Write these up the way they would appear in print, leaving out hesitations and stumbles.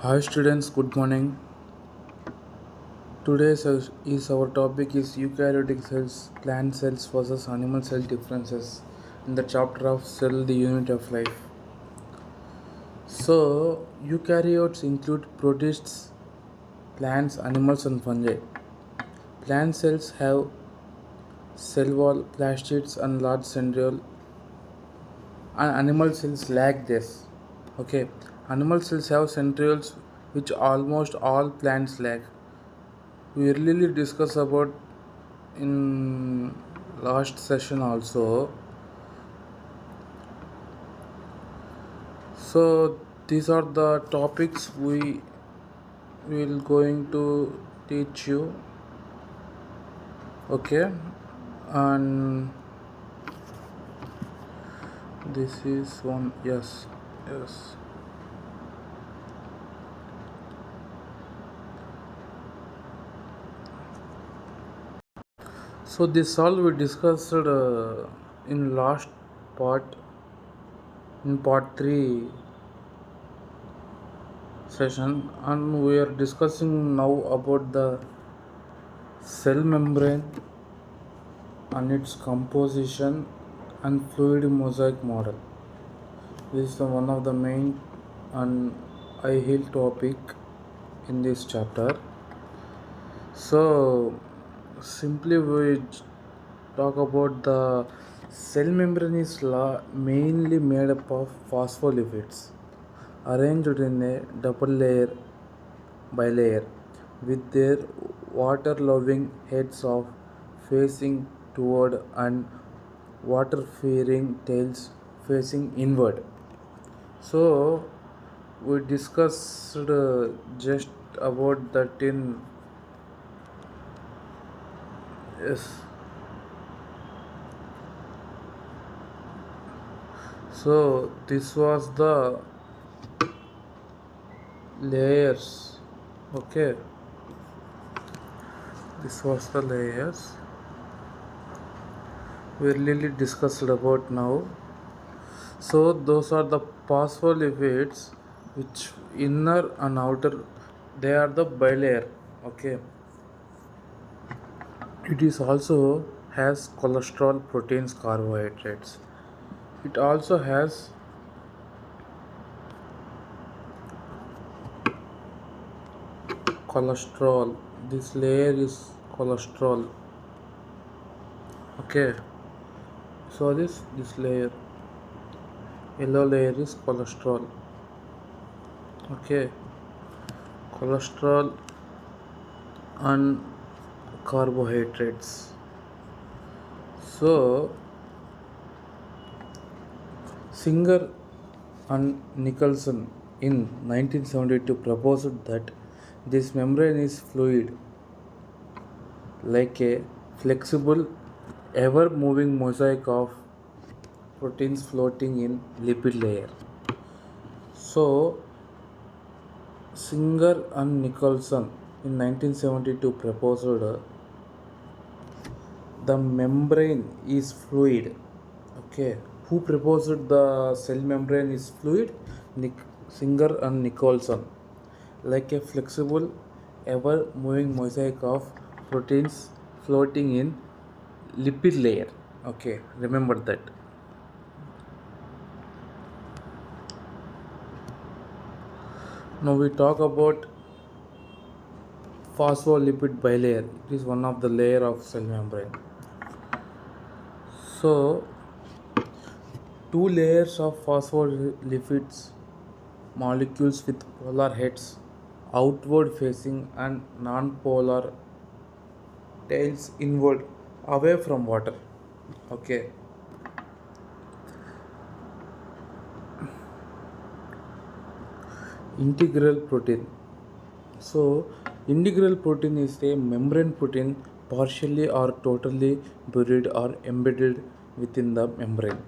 Hi students, good morning. Today's is our topic is eukaryotic cells, plant cells versus animal cell differences in the chapter of cell, the unit of life. So eukaryotes include protists, plants, animals, and fungi. Plant cells have cell wall, plastids, and large centriole. And animal cells lack this. Okay, animal cells have centrioles, which almost all plants lack. We really discuss about in last session also. So these are the topics we will going to teach you. Okay, and this is one. Yes. So this all we discussed in last part, in part 3 session, and we are discussing now about the cell membrane and its composition and fluid mosaic model. This is one of the main and high-heel topic in this chapter. So simply we talk about the cell membrane is mainly made up of phospholipids arranged in a double layer bilayer with their water-loving heads of facing toward and water-fearing tails facing inward. So we discussed just about that in yes. So this was the layers. Okay, this was the layers we really discussed about now. So those are the phospholipids which inner and outer they are the bilayer. Okay. It is also has cholesterol, proteins, carbohydrates. It also has cholesterol. This layer is cholesterol. Okay. So this layer, yellow layer is cholesterol. Okay. Cholesterol and carbohydrates. So Singer and Nicholson in 1972 proposed that this membrane is fluid, like a flexible, ever moving mosaic of proteins floating in lipid layer. So Singer and Nicholson in 1972 proposed the membrane is fluid. Okay, who proposed the cell membrane is fluid? Singer and Nicholson, like a flexible, ever moving mosaic of proteins floating in lipid layer. Okay, remember that. Now we talk about phospholipid bilayer. It is one of the layer of cell membrane. So two layers of phospholipids molecules with polar heads outward facing and non-polar tails inward away from water. Okay. Integral protein. So integral protein is a membrane protein partially or totally buried or embedded within the membrane.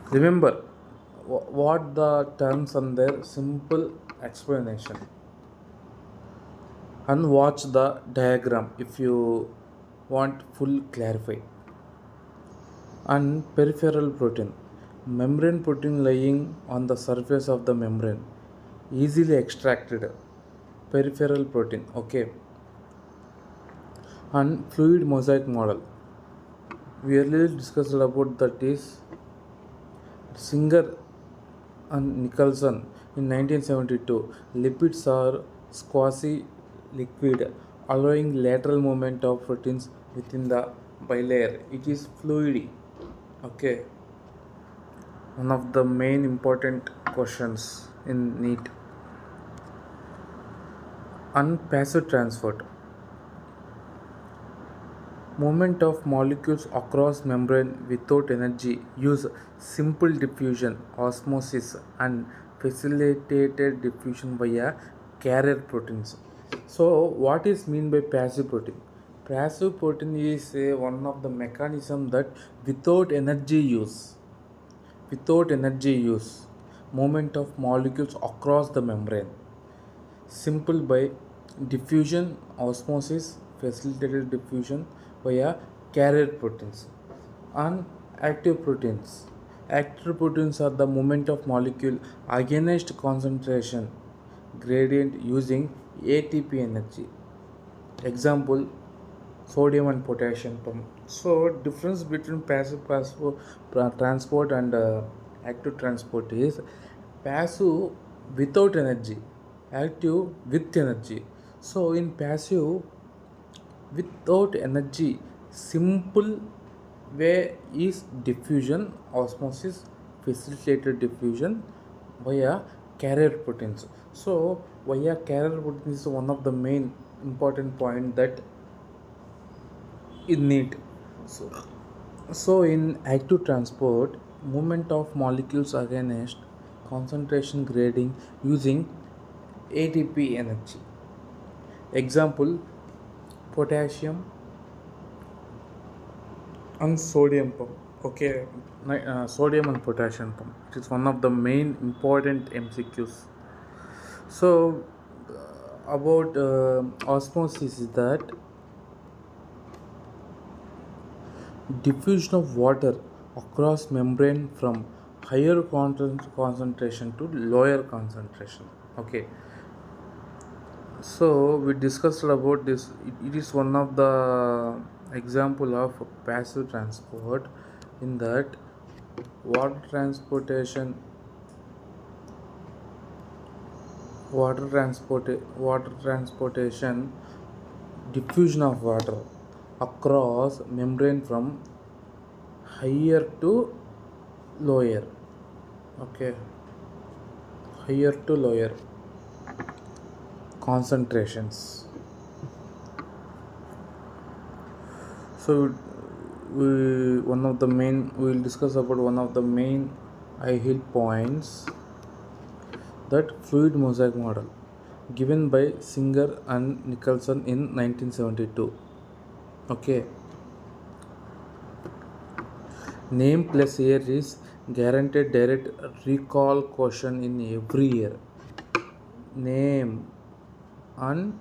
Remember what the terms and their simple explanation, and watch the diagram if you want full clarify. And peripheral protein, membrane protein lying on the surface of the membrane, easily extracted peripheral protein. Okay. And fluid mosaic model, we earlier discussed about that is Singer and Nicholson in 1972. Lipids are quasi liquid, allowing lateral movement of proteins within the bilayer. It is fluid. Okay, one of the main important questions in NEET. Unpassive transport. Movement of molecules across membrane without energy use simple diffusion, osmosis, and facilitated diffusion via carrier proteins. So, what is mean by passive protein? Passive protein is one of the mechanism that without energy use, without energy use, movement of molecules across the membrane simple by diffusion, osmosis, facilitated diffusion via carrier proteins. And active proteins. Active proteins are the movement of molecule against concentration gradient using ATP energy. Example, sodium and potassium pump. So difference between transport and active transport is passive without energy, active with energy. So in passive without energy, simple way is diffusion, osmosis, facilitated diffusion via carrier proteins. So via carrier proteins is one of the main important point that in need. So, so in active transport, movement of molecules against concentration grading using ATP energy. Example, potassium and sodium pump. Okay, sodium and potassium pump. It is one of the main important MCQs. So about osmosis is that diffusion of water across membrane from higher concentration to lower concentration. Okay, so we discussed about this. It is one of the example of passive transport in that water transportation water transportation diffusion of water across membrane from higher to lower. Okay, higher to lower concentrations. So we will discuss about one of the main high hill points, that fluid mosaic model given by Singer and Nicholson in 1972. Okay, name plus year is guaranteed direct recall question in every year. Name and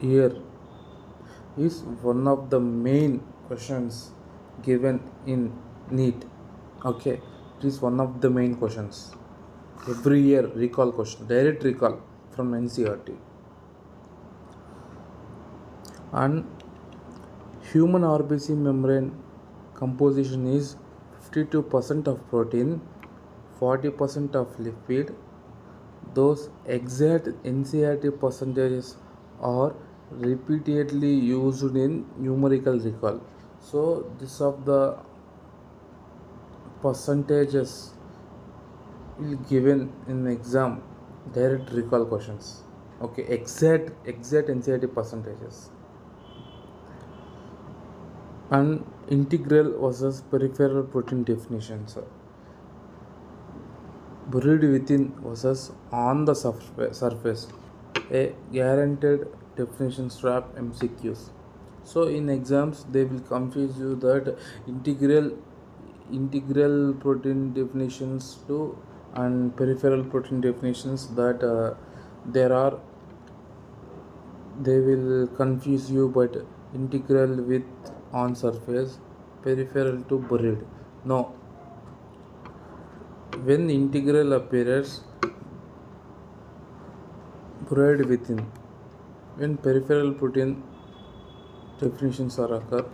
year is one of the main questions given in NEET. Okay, it is one of the main questions. Every year recall question, direct recall from NCERT. And human RBC membrane composition is 52% of protein, 40% of lipid. Those exact NCERT percentages are repeatedly used in numerical recall. So this of the percentages will given in exam direct recall questions. Okay, exact NCERT percentages. And integral versus peripheral protein definitions, buried within versus on the surface, a guaranteed definition strap MCQs. So in exams they will confuse you that integral protein definitions to and peripheral protein definitions, that there are, they will confuse you, but integral with on surface, peripheral to buried. No, When integral appears buried within, when peripheral protein definitions are occur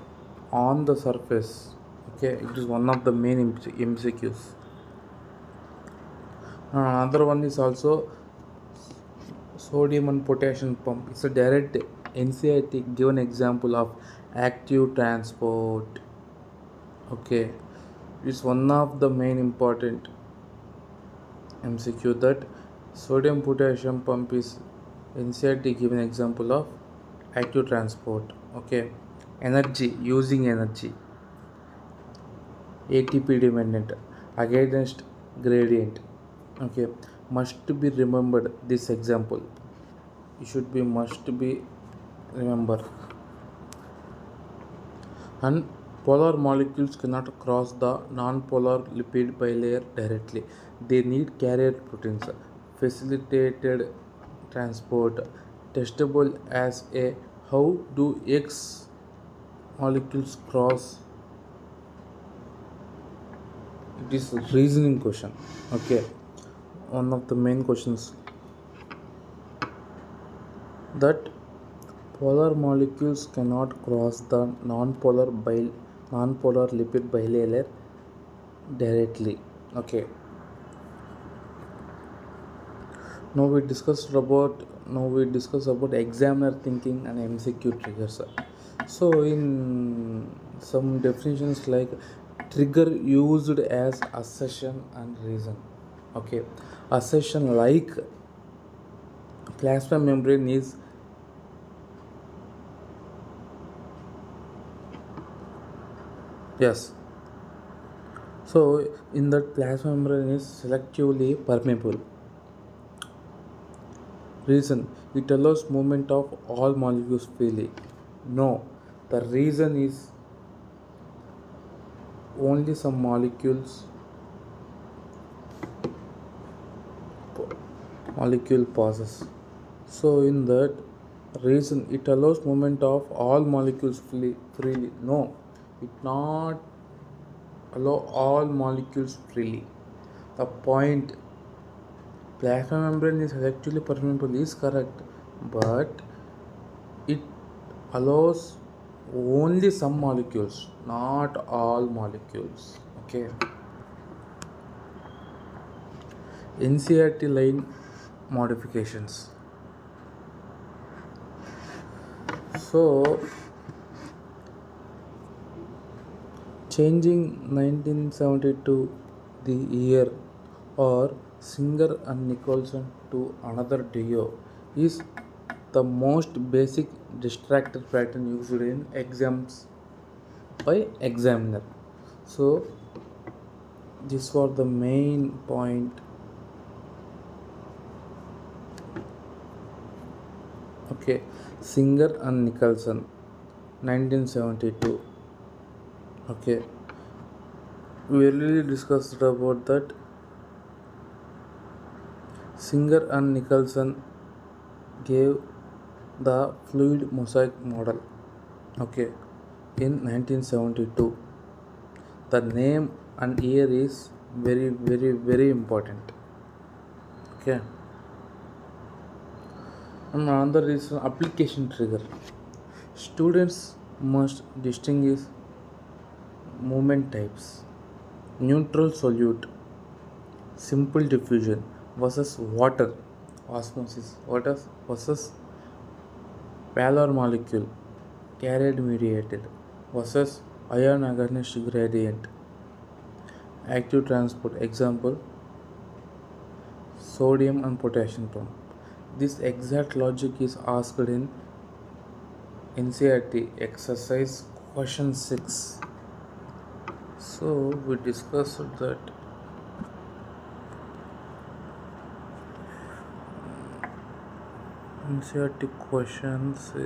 on the surface. Okay, it is one of the main MCQs. Another one is also sodium and potassium pump. It's a direct NCERT given example of active transport. Okay, it's one of the main important MCQ that sodium potassium pump is NCERT given example of active transport. Okay, energy, using energy, ATP dependent against gradient. Okay, must be remembered this example. It should be must be remember. And polar molecules cannot cross the non-polar lipid bilayer directly. They need carrier proteins, facilitated transport, testable as a how do X molecules cross. It is a reasoning question. Okay, one of the main questions that polar molecules cannot cross the non-polar lipid bilayer directly. Okay. Now we discuss about examiner thinking and MCQ triggers. So in some definitions like trigger used as assertion and reason. Okay. Assertion like plasma membrane is yes. So in that plasma membrane is selectively permeable. Reason it allows movement of all molecules freely. No, the reason is only some molecule passes. So in that reason it allows movement of all molecules freely. No, it not allow all molecules freely. The point plasma membrane is actually permeable is correct, but it allows only some molecules, not all molecules. Okay. NCERT line modifications. So changing 1972 the year or Singer and Nicholson to another duo is the most basic distractor pattern used in exams by examiner. So this was the main point. Okay, Singer and Nicholson 1972. Okay, we already discussed about that. Singer and Nicholson gave the fluid mosaic model. Okay, in 1972. The name and year is very important. Okay, and another is application trigger. Students must distinguish movement types: neutral solute, simple diffusion versus water, osmosis, water versus polar molecule, carrier mediated versus ion agonist gradient, active transport. Example: sodium and potassium pump. This exact logic is asked in NCERT exercise question 6. So we discussed that NCERT question 6.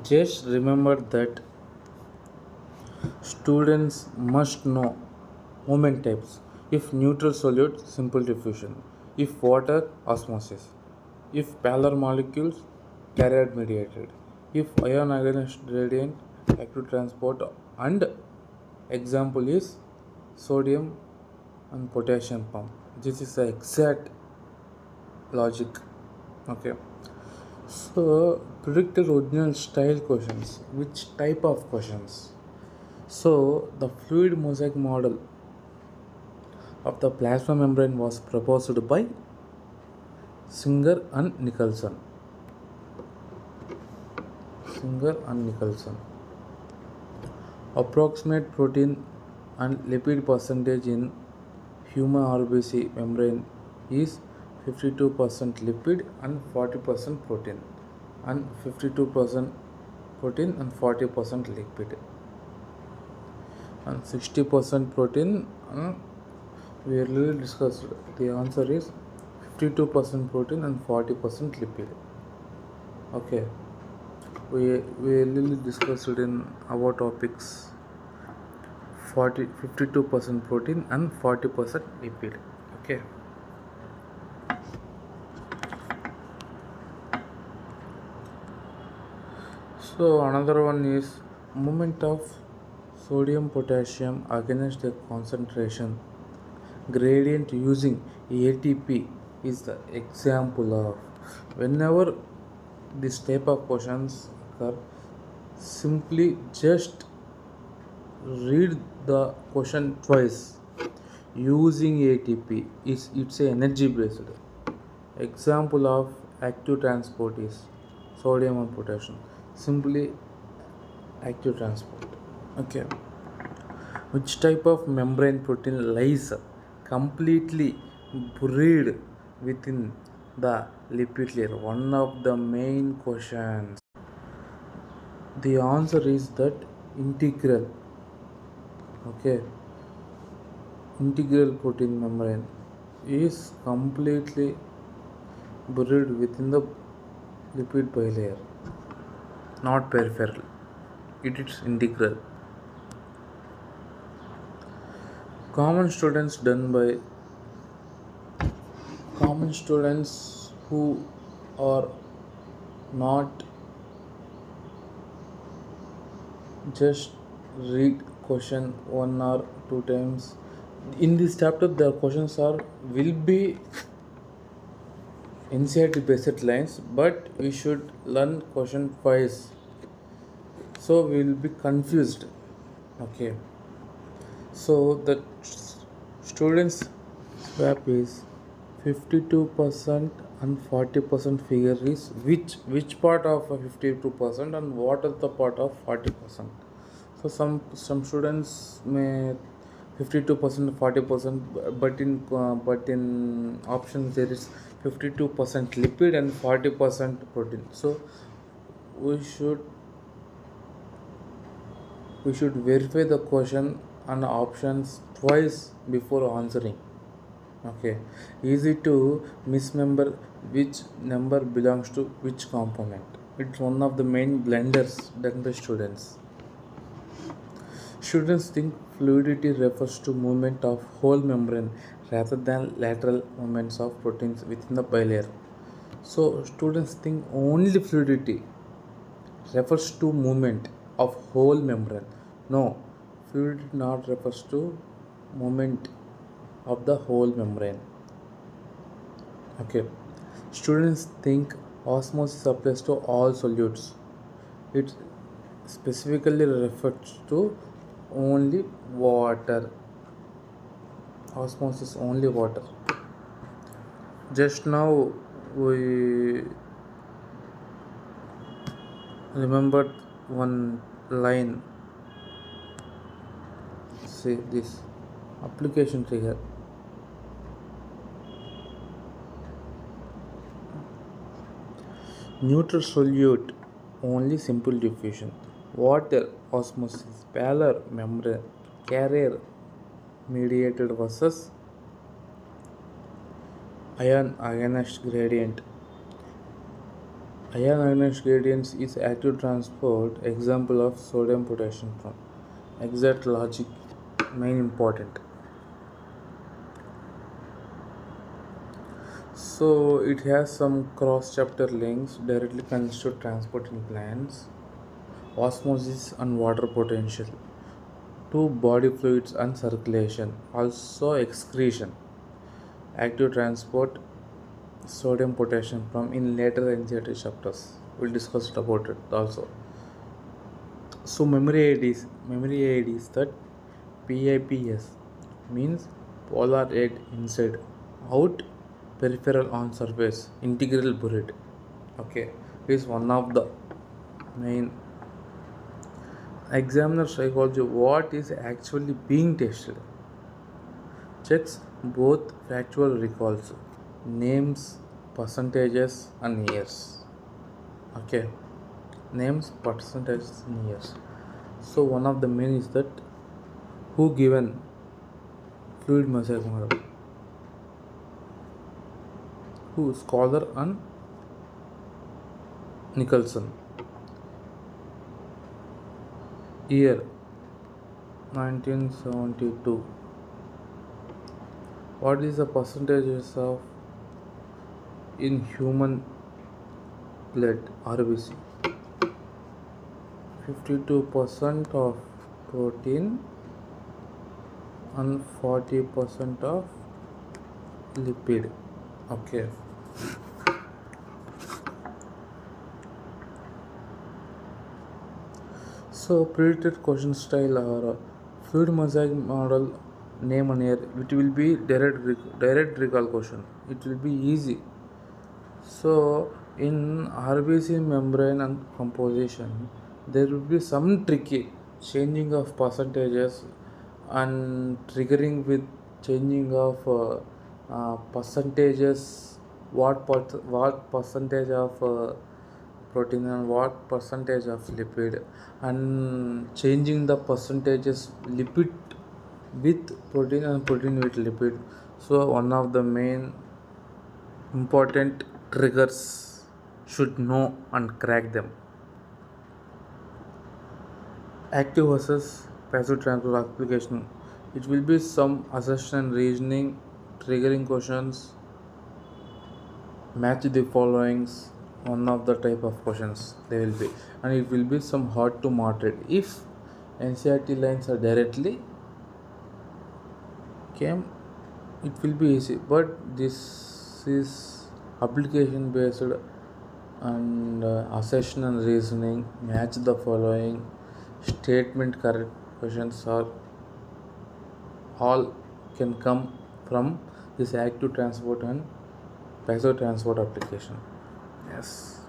Just remember that students must know movement types. If neutral solute, simple diffusion. If water, osmosis. If polar molecules, carrier mediated. If ion agonist gradient, active transport, and example is sodium and potassium pump. This is the exact logic. Okay, so predict the original style questions. Which type of questions? So the fluid mosaic model of the plasma membrane was proposed by Singer and Nicholson. Singer and Nicholson. Approximate protein and lipid percentage in human RBC membrane is 52% lipid and 40% protein, and 52% protein and 40% lipid, and 60% protein. We already discussed. The answer is 52% protein and 40% lipid. Okay, we already discussed in our topics 52% protein and 40% lipid. Okay. So another one is movement of sodium potassium against the concentration gradient using ATP is the example of. Whenever this type of questions occur, simply just read the question twice using ATP. It's a energy based. Example of active transport is sodium and potassium. Simply active transport. Okay. Which type of membrane protein lies completely buried within the lipid layer? One of the main questions. The answer is that integral. Okay. Integral protein membrane is completely buried within the lipid bilayer, not peripheral. It is integral. Common students who are not just read question one or two times. In this chapter the questions are will be NCERT based lines, but we should learn question twice, so we will be confused. Okay, so the students swap is 52% and 40% figure is which part of 52% and what is the part of 40%. So some students may 52% 40%, but in options there is 52% lipid and 40% protein. So we should verify the question and options twice before answering. Okay, easy to misremember which number belongs to which component. It's one of the main blunders done by students. Students think fluidity refers to movement of whole membrane rather than lateral movements of proteins within the bilayer. So students think only fluidity refers to movement of whole membrane. No, fluidity not refers to movement of the whole membrane. Okay, students think osmosis applies to all solutes. It specifically refers to only water. Osmosis only water. Just now we remembered one line. See this application trigger. Neutral solute only simple diffusion. Water osmosis, polar membrane, carrier mediated versus ion ionized gradient. Ion ionized gradients is active transport example of sodium potassium pump. Exact logic main important. So it has some cross chapter links directly connected to transporting plans. osmosis and water potential, to body fluids and circulation, also excretion, active transport, sodium potassium from in later NCERT chapters. We'll discuss about it also. So memory aid is that PIPS means polar aid inside, out, peripheral on surface, integral buried. Okay, is one of the main examiner psychology. What is actually being tested? Checks both factual recalls, names, percentages, and years. Okay, names, percentages, and years. So one of the main is that who given fluid mosaic model, who scholar and Nicholson. Year 1972. What is the percentages of in human blood RBC? 52% of protein and 40% of lipid. Okay. So predicted question style or fluid mosaic model name and year. It will be direct recall question. It will be easy. So in RBC membrane and composition, there will be some tricky changing of percentages and triggering with changing of percentages. What percentage of protein and what percentage of lipid, and changing the percentages lipid with protein and protein with lipid. So one of the main important triggers should know and crack them. Active versus passive transfer application. It will be some assertion and reasoning, triggering questions, match the followings, one of the type of questions they will be, and it will be some hard to moderate. If NCERT lines are directly came, it will be easy, but this is application based and assertion and reasoning, match the following, statement correct questions are all can come from this active transport and passive transport application. Yes.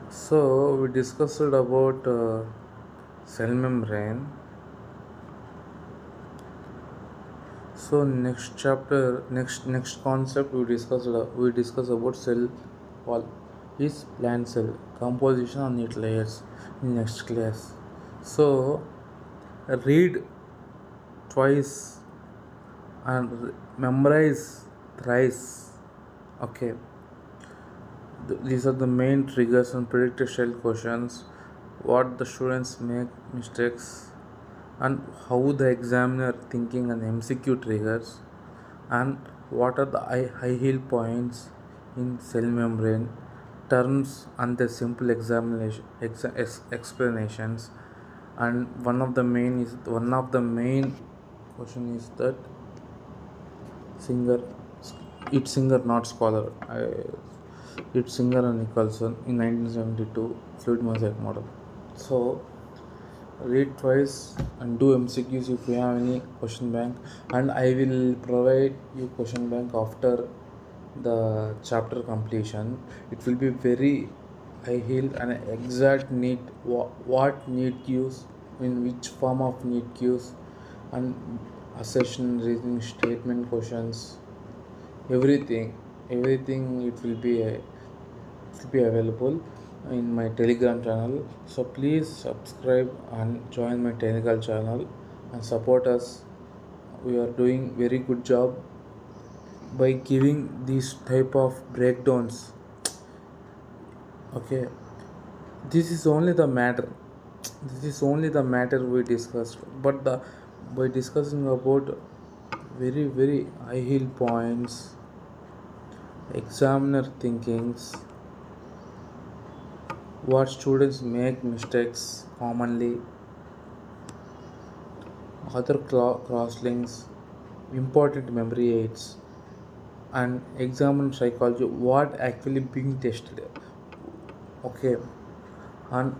So we discussed about cell membrane. So next chapter, next concept we discuss about cell wall is plant cell composition and its layers in next class. So read twice and memorize thrice. Okay, these are the main triggers and predicted style questions. What the students make mistakes and how the examiner thinking and MCQ triggers, and what are the high heel points in cell membrane terms and the simple explanations. And one of the main question is that singer it's singer not scholar. It's Singer and Nicholson in 1972 fluid mosaic model. So read twice and do MCQs if you have any question bank, and I will provide you question bank after the chapter completion. It will be very high heel and exact need what need cues in which form of need cues, and assertion, reasoning, statement questions, everything it will be available in my Telegram channel. So please subscribe and join my Telegram channel and support us. We are doing very good job by giving these type of breakdowns. Okay, this is only the matter. This is only the matter we discussed. But by discussing about very high heel points, examiner thinkings, what students make mistakes commonly, other crosslinks, important memory aids, and example psychology, what actually being tested. Okay, and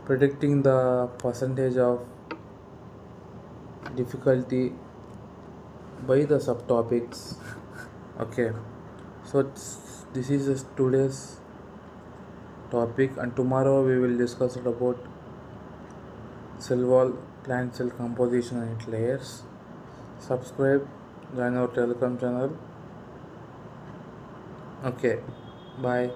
predicting the percentage of difficulty by the subtopics. Okay, so this is just today's topic, and tomorrow we will discuss it about cell wall, plant cell composition and its layers. Subscribe, join our Telegram channel. Okay, bye.